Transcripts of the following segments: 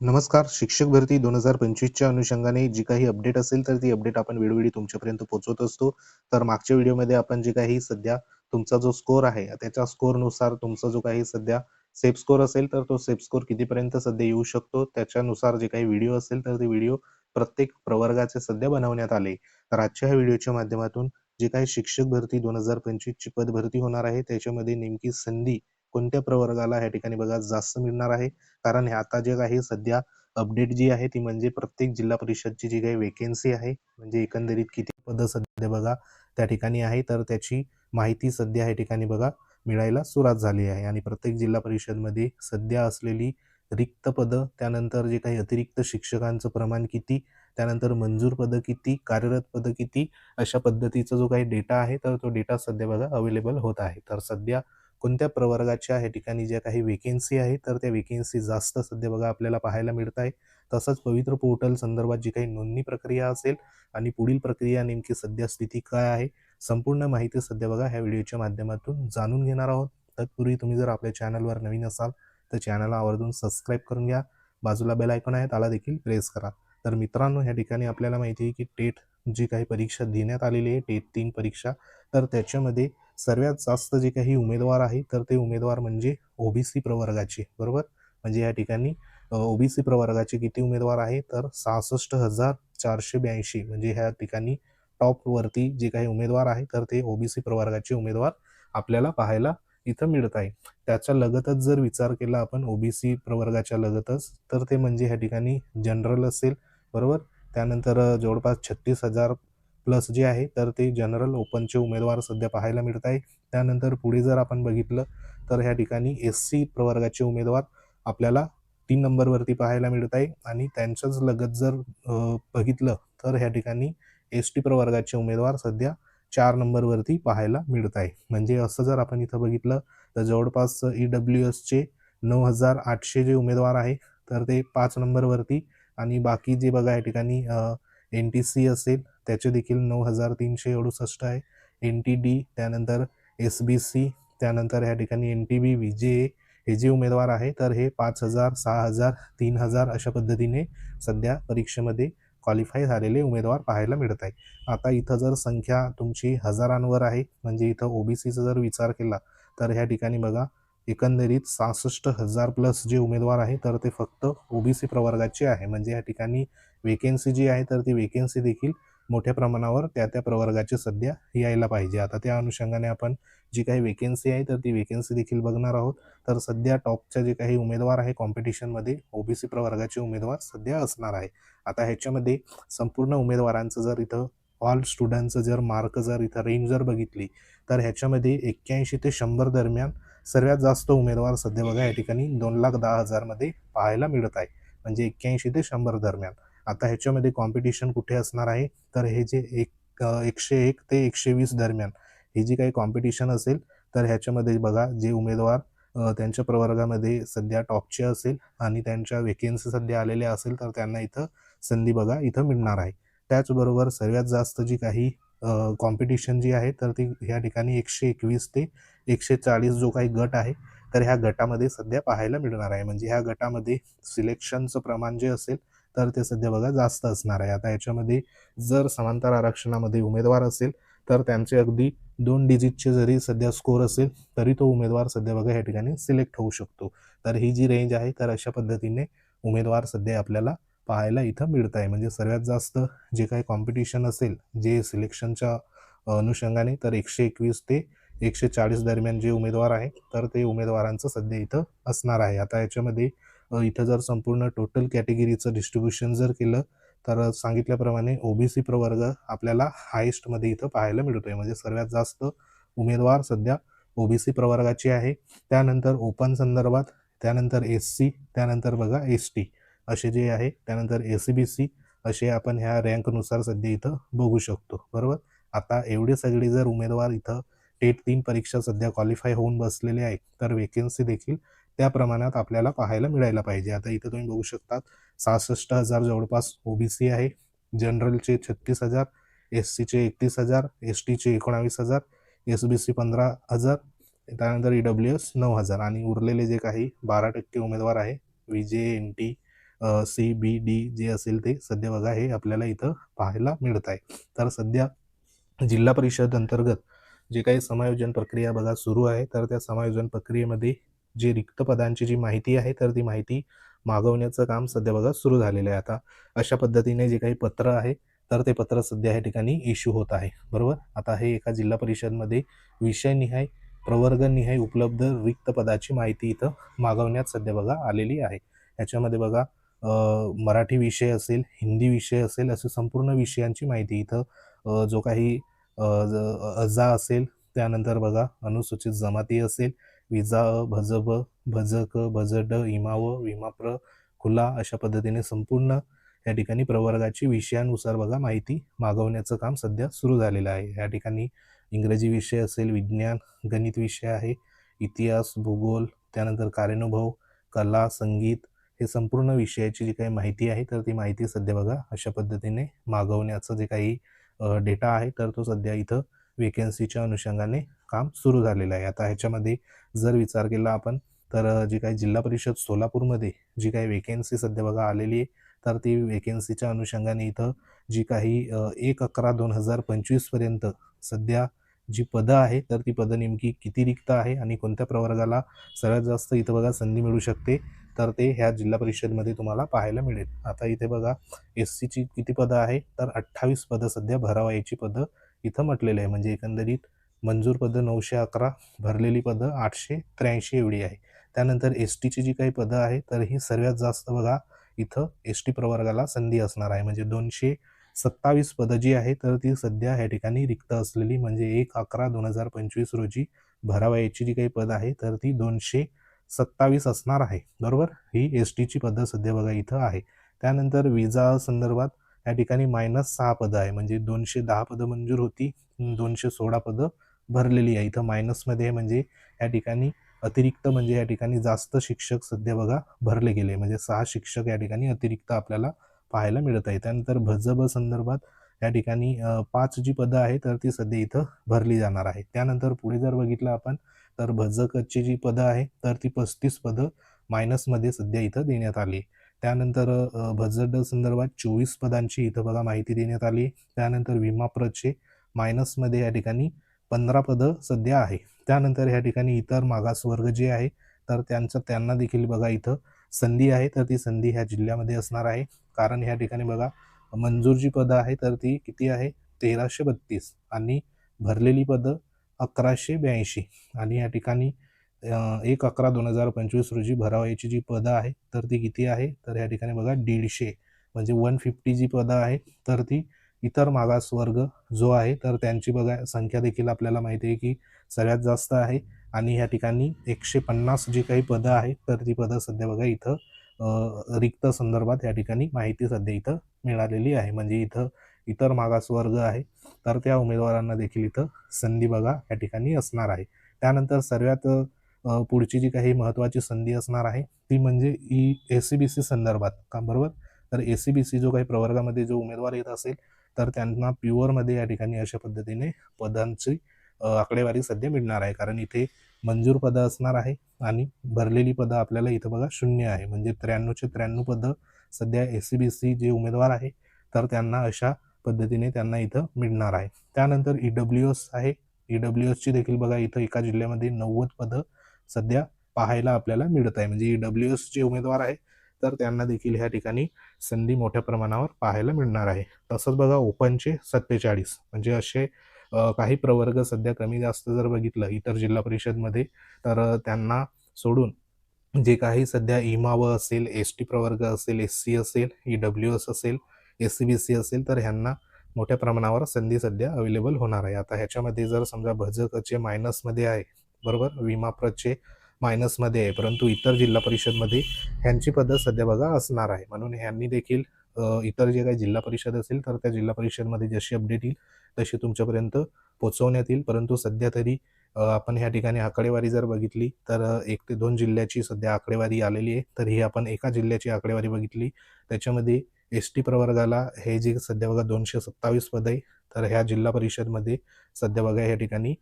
नमस्कार. शिक्षक भरती 2025च्या अनुषंगाने जी काही अपडेट असेल, तर ती अपडेट आपण वेळोवेळी तुमच्यापर्यंत पोहोचवत असतो. तर मागच्या व्हिडिओमध्ये आपण जे काही सध्या तुमचा जो स्कोर आहे, त्याच्या स्कोरनुसार तुमचा जो काही सध्या सेफ स्कोर असेल, तर तो सेफ स्कोर कितीपर्यंत सध्या येऊ शकतो, त्याच्यानुसार जे काही व्हिडिओ असेल, तर ते व्हिडिओ प्रत्येक प्रवर्गाचे सध्या बनवण्यात आले. तर आजच्या ह्या व्हिडिओच्या माध्यमातून जे काही शिक्षक भरती 2025ची पद भरती होणार आहे, त्याच्यामध्ये नेमकी संधी कोणत्या प्रवर्गाला या ठिकाणी बघा जास्त मिळणार आहे. कारण हे आता जे काही सध्या अपडेट जी आहे ती म्हणजे प्रत्येक जिल्हा परिषदची जी काही वेकेन्सी आहे, म्हणजे एकंदरीत किती पदं सध्या बघा त्या ठिकाणी आहे, तर त्याची माहिती सध्या या ठिकाणी बघा मिळायला सुरुवात झाली आहे. आणि प्रत्येक जिल्हा परिषदमध्ये सध्या असलेली रिक्त पदं, त्यानंतर जे काही अतिरिक्त शिक्षकांचं प्रमाण किती, त्यानंतर मंजूर पदं किती, कार्यरत पदं किती, अशा पद्धतीचा जो काही डेटा आहे, तर तो डेटा सध्या बघा अवेलेबल होत आहे. तर सध्या कोणत्या प्रवर्गाच्या या ठिकाणी ज्या काही वेकेन्सी आहे, तर त्या वेकेन्सी जास्त सध्या बघा आपल्याला पाहायला मिळत आहे. तसंच पवित्र पोर्टल संदर्भात जी काही नोंदणी प्रक्रिया असेल आणि पुढील प्रक्रिया नेमकी सध्या स्थिती काय आहे, संपूर्ण माहिती सध्या बघा ह्या व्हिडिओच्या माध्यमातून जाणून घेणार आहोत. तत्पूर्वी तुम्ही जर आपल्या चॅनलवर नवीन असाल तर चॅनलला आवर्जून सबस्क्राईब करून घ्या. बाजूला बेल आयकॉन आहे, त्याला देखील प्रेस करा. तर मित्रांनो, ह्या ठिकाणी आपल्याला माहिती आहे की टेट जी काही परीक्षा देण्यात आलेली आहे, टेट 3 परीक्षा, तर त्याच्यामध्ये सर्वात जास्त जे काही उमेदवार आहे, तर ते उमेदवार म्हणजे ओबीसी प्रवर्गाचे, बरोबर. म्हणजे या ठिकाणी ओबीसी प्रवर्गाचे किती उमेदवार आहे, तर 66,482. म्हणजे ह्या ठिकाणी टॉप वरती जे काही उमेदवार आहे, तर ते ओबीसी प्रवर्गाचे उमेदवार आपल्याला पाहायला इथं मिळत आहे. त्याच्या लगतच जर विचार केला आपण ओबीसी प्रवर्गाच्या लगतच, तर ते म्हणजे ह्या ठिकाणी जनरल असेल, बरोबर. त्यानंतर जवळपास 36,000 प्लस जे आहे, तर ते जनरल ओपनचे उमेदवार सध्या पाहायला मिळत आहे. त्यानंतर पुढे जर आपण बघितलं तर ह्या ठिकाणी एससी प्रवर्गाचे उमेदवार आपल्याला 3 नंबरवरती पाहायला मिळत आहे. आणि त्यांच्याच लगत जर बघितलं तर ह्या ठिकाणी एसटी प्रवर्गाचे उमेदवार सध्या 4 नंबरवरती पाहायला मिळत आहे. म्हणजे असं जर आपण इथं बघितलं तर जवळपास ईडब्ल्यूएसचे 9,800 जे उमेदवार आहे, तर ते 5 नंबरवरती. आणि बाकी जे बघा या ठिकाणी NTC असेल त्याचे देखील 9,368 आहे. NTD, त्यानंतर SBC, त्यानंतर या ठिकाणी NTB, VJA हे जे उमेदवार आहे, तर हे 5,000, 6,000, 3,000 अशा पद्धतीने सध्या परीक्षेमध्ये क्वालिफाय झालेले उमेदवार पाहायला मिळत आहे. आता इथं जर संख्या तुमची हजारांवर आहे, म्हणजे इथं ओबीसीचा जर विचार केला तर ह्या ठिकाणी बघा एकंदरीत 66,000 प्लस जे उमेदवार आहे, तर ते फक्त ओबीसी प्रवर्गाचे आहे. म्हणजे या ठिकाणी वेकेन्सी जी आहे, तर ती वेकेन्सी देखील मोठ्या प्रमाणावर त्या प्रवर्गाची सध्या यायला पाहिजे. आता त्या अनुषंगाने आपण जी काही वेकेन्सी आहे, तर ती वेकेन्सी देखील बघणार आहोत. तर सध्या टॉपचे जे काही उमेदवार आहे कॉम्पिटिशनमध्ये, ओबीसी प्रवर्गाचे उमेदवार सध्या असणार आहे. आता ह्याच्यामध्ये संपूर्ण उमेदवारांचं जर इथं ऑल स्टुडंटचं जर मार्क जर इथं रेंज जर बघितली, तर ह्याच्यामध्ये 81 ते 100 दरम्यान सर्वात जास्त उमेदवार सध्या बघा या ठिकाणी 2,10,000 मध्ये पाहायला मिळत आहे. म्हणजे 81 ते 100 दरम्यान. आता ह्याच्यामध्ये कॉम्पिटिशन कुठे असणार आहे, तर हे जे 101 ते 120 दरम्यान ही जी काही कॉम्पिटिशन असेल, तर ह्याच्यामध्ये बघा जे उमेदवार त्यांच्या प्रवर्गामध्ये सध्या टॉपचे असेल आणि त्यांच्या वेकेन्सी सध्या आलेल्या असेल, तर त्यांना इथं संधी बघा इथं मिळणार आहे. त्याचबरोबर सर्वात जास्त जी काही कॉम्पिटिशन जी आहे, तर ती ह्या ठिकाणी 121 ते 140 जो काही गट आहे, तर ह्या गटामध्ये सध्या पाहायला मिळणार आहे. म्हणजे ह्या गटामध्ये सिलेक्शनचं प्रमाण जे असेल, तर ते सध्या बघा जास्त असणार आहे. आता याच्यामध्ये जर समांतर आरक्षणामध्ये उमेदवार असेल, तर त्यांचे अगदी 2 डिजिटचे जरी सध्या स्कोर असेल, तरी तो उमेदवार सध्या बघा या ठिकाणी सिलेक्ट होऊ शकतो. तर ही जी रेंज आहे, तर अशा पद्धतीने उमेदवार सध्या आपल्याला पाहायला इथं मिळत आहे. म्हणजे सर्वात जास्त जे काही कॉम्पिटिशन असेल, जे सिलेक्शनच्या अनुषंगाने, तर 121 ते 140 दरम्यान जे उमेदवार आहे, तर ते उमेदवारांचं सध्या इथं असणार आहे. आता याच्यामध्ये इथं जर संपूर्ण टोटल कॅटेगरीचं डिस्ट्रीब्युशन जर केलं, तर सांगितल्याप्रमाणे ओबीसी प्रवर्ग आपल्याला हायेस्टमध्ये इथं पाहायला मिळतोय. म्हणजे सर्वात जास्त उमेदवार सध्या ओबीसी प्रवर्गाचे आहे. त्यानंतर ओपन संदर्भात, त्यानंतर एससी, त्यानंतर बघा एसटी असे जे आहे, त्यानंतर एससीबीसी असे आपण ह्या रँकनुसार सध्या इथं बघू शकतो, बरोबर. आता एवढे सगळे जर उमेदवार इथं टेट 3 परीक्षा सध्या क्वालिफाय होऊन बसलेले आहेत, तर वेकेन्सी देखील त्या प्रमाणात आपल्याला पाहायला मिळायला पाहिजे. आता इथं तुम्ही बघू शकता 66,000 जवळपास ओबीसी आहे, जनरलचे 36,000, एससीचे 31,000, एसटीचे 19,000, एसबीसी 15,000, त्यानंतर ईडब्ल्यूएस 9,000 आणि उरलेले जे काही 12% उमेदवार आहे, VJ, NT, C B D जे असेल ते सध्या बघा हे आपल्याला इथं पाहायला मिळत आहे. तर सध्या जिल्हा परिषद अंतर्गत जे काही समायोजन प्रक्रिया बघा सुरू आहे, तर त्या समायोजन प्रक्रियेमध्ये जे रिक्त पदांची जी माहिती आहे, तर ती माहिती मागवण्याचं काम सध्या बघा सुरू झालेलं आहे. आता अशा पद्धतीने जे काही पत्र आहे, तर ते पत्र सध्या या ठिकाणी इश्यू होत आहे, बरोबर. आता हे एका जिल्हा परिषदमध्ये विषयनिहाय प्रवर्गनिहाय उपलब्ध रिक्त पदाची माहिती इथं मागवण्यात सध्या बघा आलेली आहे. याच्यामध्ये बघा मराठी विषय असेल, हिंदी विषय असेल, असे संपूर्ण विषयांची माहिती इथं जो काही अजा असेल, त्यानंतर बघा अनुसूचित जमाती असेल, विजा भजब भजक भजड इमाव विमाप्र खुला अशा पद्धतीने संपूर्ण या ठिकाणी प्रवर्गाची विषयानुसार बघा माहिती मागवण्याचं काम सध्या सुरू झालेलं आहे. या ठिकाणी इंग्रजी विषय असेल, विज्ञान गणित विषय आहे, इतिहास भूगोल, त्यानंतर कार्यानुभव, कला संगीत, हे संपूर्ण विषयाची जी काही माहिती आहे, तर ती माहिती सध्या बघा अशा पद्धतीने मागवण्याचं जे काही डेटा आहे, तर तो सध्या इथं वेकेन्सीच्या अनुषंगाने काम सुरू झालेलं आहे. आता ह्याच्यामध्ये जर विचार केला आपण, तर जी काही जिल्हा परिषद सोलापूरमध्ये जी काही वेकेन्सी सध्या बघा आलेली आहे, तर ती वेकेन्सीच्या अनुषंगाने इथं जी काही 1/11/2025 पर्यंत सध्या जी पदं आहे, तर ती पदं नेमकी किती रिक्त आहे आणि कोणत्या प्रवर्गाला सर्वात जास्त इथं बघा संधी मिळू शकते, तर ते ह्या जिल्हा परिषदमध्ये तुम्हाला पाहायला मिळेल. आता इथे बघा एस-सीची किती पदं आहे, तर 28 पदं सध्या भरावयाची पदं इथं म्हटलेलं आहे. म्हणजे एकंदरीत मंजूर पदं 911, भरलेली पदं 883 एवढी आहे. त्यानंतर एस-टीची जी काही पदं आहे, तर ही सर्वात जास्त बघा इथं एस-टी प्रवर्गाला संधी असणार आहे. म्हणजे 227 पदं जी आहे, तर ती सध्या ह्या ठिकाणी रिक्त असलेली, म्हणजे 1/11/2025 रोजी भरावयाची जी काही पदं आहे, तर ती 227 असणार आहे, बरोबर. ही एस-टीची पदं सध्या बघा इथं आहे. त्यानंतर विजा संदर्भात या ठिकाणी -6 पदं आहे. म्हणजे 210 पदं मंजूर होती, 216 पदं भरलेली आहे. इथं मायनसमध्ये आहे, म्हणजे या ठिकाणी अतिरिक्त, म्हणजे या ठिकाणी जास्त शिक्षक सध्या बघा भरले गेले, म्हणजे 6 शिक्षक या ठिकाणी अतिरिक्त आपल्याला पाहायला मिळत आहे. त्यानंतर भजब संदर्भात या ठिकाणी 5 जी पदं आहे, तर ती सध्या इथं भरली जाणार आहे. त्यानंतर पुढे जर बघितलं आपण, तर भजकची जी पदं आहे, तर ती 35 पदं मायनसमध्ये सध्या इथं देण्यात आली. त्यानंतर भजड संदर्भात 24 पदांची इथं बघा माहिती देण्यात आली. त्यानंतर विमाप्रचे मायनसमध्ये या ठिकाणी 15 पदं सध्या आहे. त्यानंतर या ठिकाणी इतर मागासवर्ग जे आहे, तर त्यांना देखील बघा इथं संधी आहे, तर ती संधी ह्या जिल्ह्यामध्ये असणार आहे. कारण ह्या ठिकाणी बघा मंजूर जी पदं आहे, तर ती किती आहे, 1332 आणि भरलेली पदं 1182 आणि या ठिकाणी 1/11/2025 रोजी भरावयाची जी पदं आहे, तर ती किती आहे, तर या ठिकाणी बघा 150, म्हणजे 150 जी पदं आहे, तर ती इतर मागासवर्ग जो आहे, तर त्यांची बघा संख्या देखील आपल्याला माहिती आहे की सर्वात जास्त आहे. आणि या ठिकाणी 150 जी काही पदं आहेत, तर ती पदं सध्या बघा इथं रिक्त संदर्भात या ठिकाणी माहिती सध्या इथं मिळालेली आहे. म्हणजे इथं इतर मागासवर्ग आहे, तर त्या उमेदवारांना देखील इथं संधी बघा या ठिकाणी असणार आहे. त्यानंतर सर्वात पुढची जी काही महत्त्वाची संधी असणार आहे, ती म्हणजे एस-सी-बी-सी संदर्भात का, बरोबर. तर एस-सी-बी-सी जो काही प्रवर्गामध्ये जो उमेदवार येत असेल, तर त्यांना प्युअरमध्ये या ठिकाणी अशा पद्धतीने पदांची आकडेवारी सध्या मिळणार आहे. कारण इथे मंजूर पदं असणार आहे आणि भरलेली पदं आपल्याला इथं बघा 0 आहे. म्हणजे 93चे 93 पदं सध्या एस-सी-बी-सी जे उमेदवार आहे, तर त्यांना अशा पद्धतीने त्यांना इथं मिळणार आहे. त्यानंतर ई-डब्ल्यू-एस आहे. ई-डब्ल्यू-एसची देखील बघा इथं एका जिल्ह्यामध्ये 90 पदं सध्या पाहायला आपल्याला मिळत आहे. म्हणजे ई-डब्ल्यू-एस जे उमेदवार आहे, तर त्यांना देखील ह्या ठिकाणी संधी मोठ्या प्रमाणावर पाहायला मिळणार आहे. तसंच बघा ओपनचे 47, म्हणजे असे काही प्रवर्ग सध्या कमी जास्त जर बघितलं इतर जिल्हा परिषदमध्ये, तर त्यांना सोडून जे काही सध्या इमाव असेल, एस-टी प्रवर्ग असेल, एस-सी असेल, ई-डब्ल्यू-एस असेल, एस-सी-बी-सी असेल, तर ह्यांना मोठ्या प्रमाणावर संधी सध्या अवेलेबल होणार आहे. आता ह्याच्यामध्ये जर समजा भजकचे मायनसमध्ये आहे, बरोबर, विमाप्रचे मायनसमध्ये आहे, परंतु इतर जिल्हा परिषदमध्ये ह्यांची पदं सध्या बघा असणार आहे. म्हणून ह्यांनी देखील इतर जे काही जिल्हा परिषद असेल, तर त्या जिल्हा परिषदमध्ये जशी अपडेट येईल तशी तुमच्यापर्यंत पोहोचवण्यात येईल. परंतु सध्या तरी आपण ह्या ठिकाणी आकडेवारी जर बघितली, तर 1 ते 2 जिल्ह्याची सध्या आकडेवारी आलेली आहे. तर ही आपण एका जिल्ह्याची आकडेवारी बघितली, त्याच्यामध्ये एस-टी प्रवर्गाला हे जे सध्या बघा 227 पदं आहे, तर ह्या जिल्हा परिषदमध्ये सध्या बघा या ठिकाणी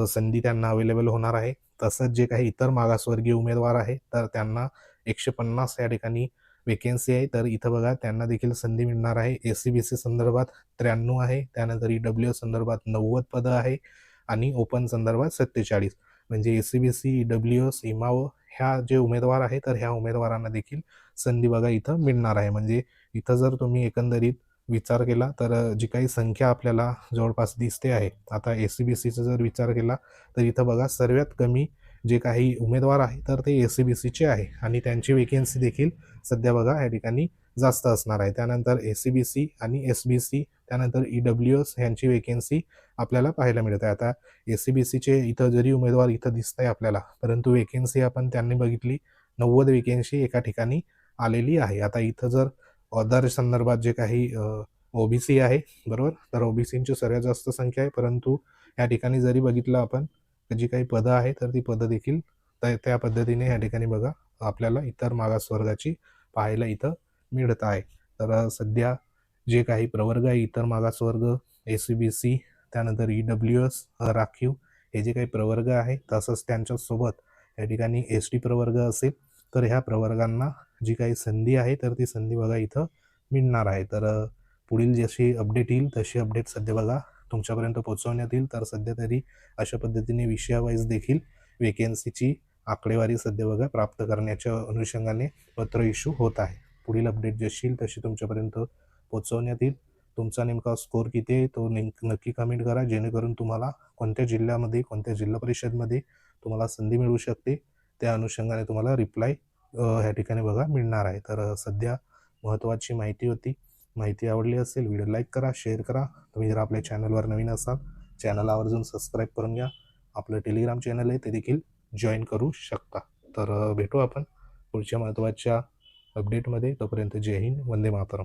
संधी त्यांना अवेलेबल होणार आहे. तसंच जे काही इतर मागासवर्गीय उमेदवार आहे, तर त्यांना 150 या ठिकाणी वेकेन्सी आहे, तर इथं बघा त्यांना देखील संधी मिळणार आहे. एस-सी-बी-सी संदर्भात 93 आहे, त्यानंतर EWS संदर्भात 90 पदं आहे आणि ओपन संदर्भात 47. म्हणजे एस-सी-बी-सी, EWS, इमाव ह्या जे उमेदवार आहेत, तर ह्या उमेदवारांना देखील संधी बघा इथं मिळणार आहे. म्हणजे इथं जर तुम्ही एकंदरीत विचार केला तर जी काही संख्या आपल्याला जवळपास दिसते आहे, आता एस-सी-बी-सीचा जर विचार केला तर इथं बघा सर्वात कमी जे काही उमेदवार आहे तर ते एस-सी-बी-सीचे आहे आणि त्यांची वेकेन्सी देखील सध्या बघा या ठिकाणी जास्त असणार आहे. त्यानंतर एस-सी-बी-सी आणि एस-बी-सी, त्यानंतर EWS यांची वेकेन्सी आपल्याला पाहायला मिळते. आता एस-सी-बी-सीचे इथं जरी उमेदवार इथं दिसत आहे आपल्याला, परंतु वेकेन्सी आपण त्यांनी बघितली 90 वेकेन्सी एका ठिकाणी आलेली आहे. आता इथं जर अदर संदर्भात जे काही ओबीसी आहे बरोबर, तर ओबीसींची सर्वात जास्त संख्या आहे, परंतु या ठिकाणी जरी बघितलं आपण जी काही पदं आहे तर ती पदं देखील त्या पद्धतीने या ठिकाणी बघा आपल्याला इतर मागासवर्गाची पाहायला इथं मिळत आहे. तर सध्या जे काही प्रवर्ग आहे इतर मागासवर्ग, एस-सी-बी-सी, त्यानंतर EWS, राखीव हे जे काही प्रवर्ग आहे, तसंच त्यांच्यासोबत या ठिकाणी एस-टी प्रवर्ग असेल, तर ह्या प्रवर्गांना जी काही संधी आहे तर ती संधी बघा इथं मिळणार आहे. तर पुढील जशी अपडेट येईल तशी अपडेट सध्या बघा तुमच्यापर्यंत पोहोचवण्यात येईल. तर सध्या तरी अशा पद्धतीने विषयावाईज देखील वेकेन्सीची आकडेवारी सध्या बघा प्राप्त करण्याच्या अनुषंगाने पत्र इश्यू होत आहे. पुढील अपडेट जशी येईल तशी तुमच्यापर्यंत पोहोचवण्यात येईल. तुमचा नेमका स्कोर किती आहे तो नक्की कमेंट करा, जेणेकरून तुम्हाला कोणत्या जिल्ह्यामध्ये, कोणत्या जिल्हा परिषदमध्ये तुम्हाला संधी मिळू शकते, त्या अनुषंगाने तुम्हाला रिप्लाय ह्या ठिकाणी बघा मिळणार आहे. तर सध्या महत्त्वाची माहिती होती. माहिती आवडली असेल व्हिडिओ लाईक करा, शेअर करा. तुम्ही जर आपल्या चॅनलवर नवीन असाल चॅनल आवर्जून सबस्क्राईब करून घ्या. आपलं टेलिग्राम चॅनल आहे ते देखील जॉईन करू शकता. तर भेटू आपण पुढच्या महत्त्वाच्या अपडेटमध्ये. तोपर्यंत जय हिंद, वंदे मातरम.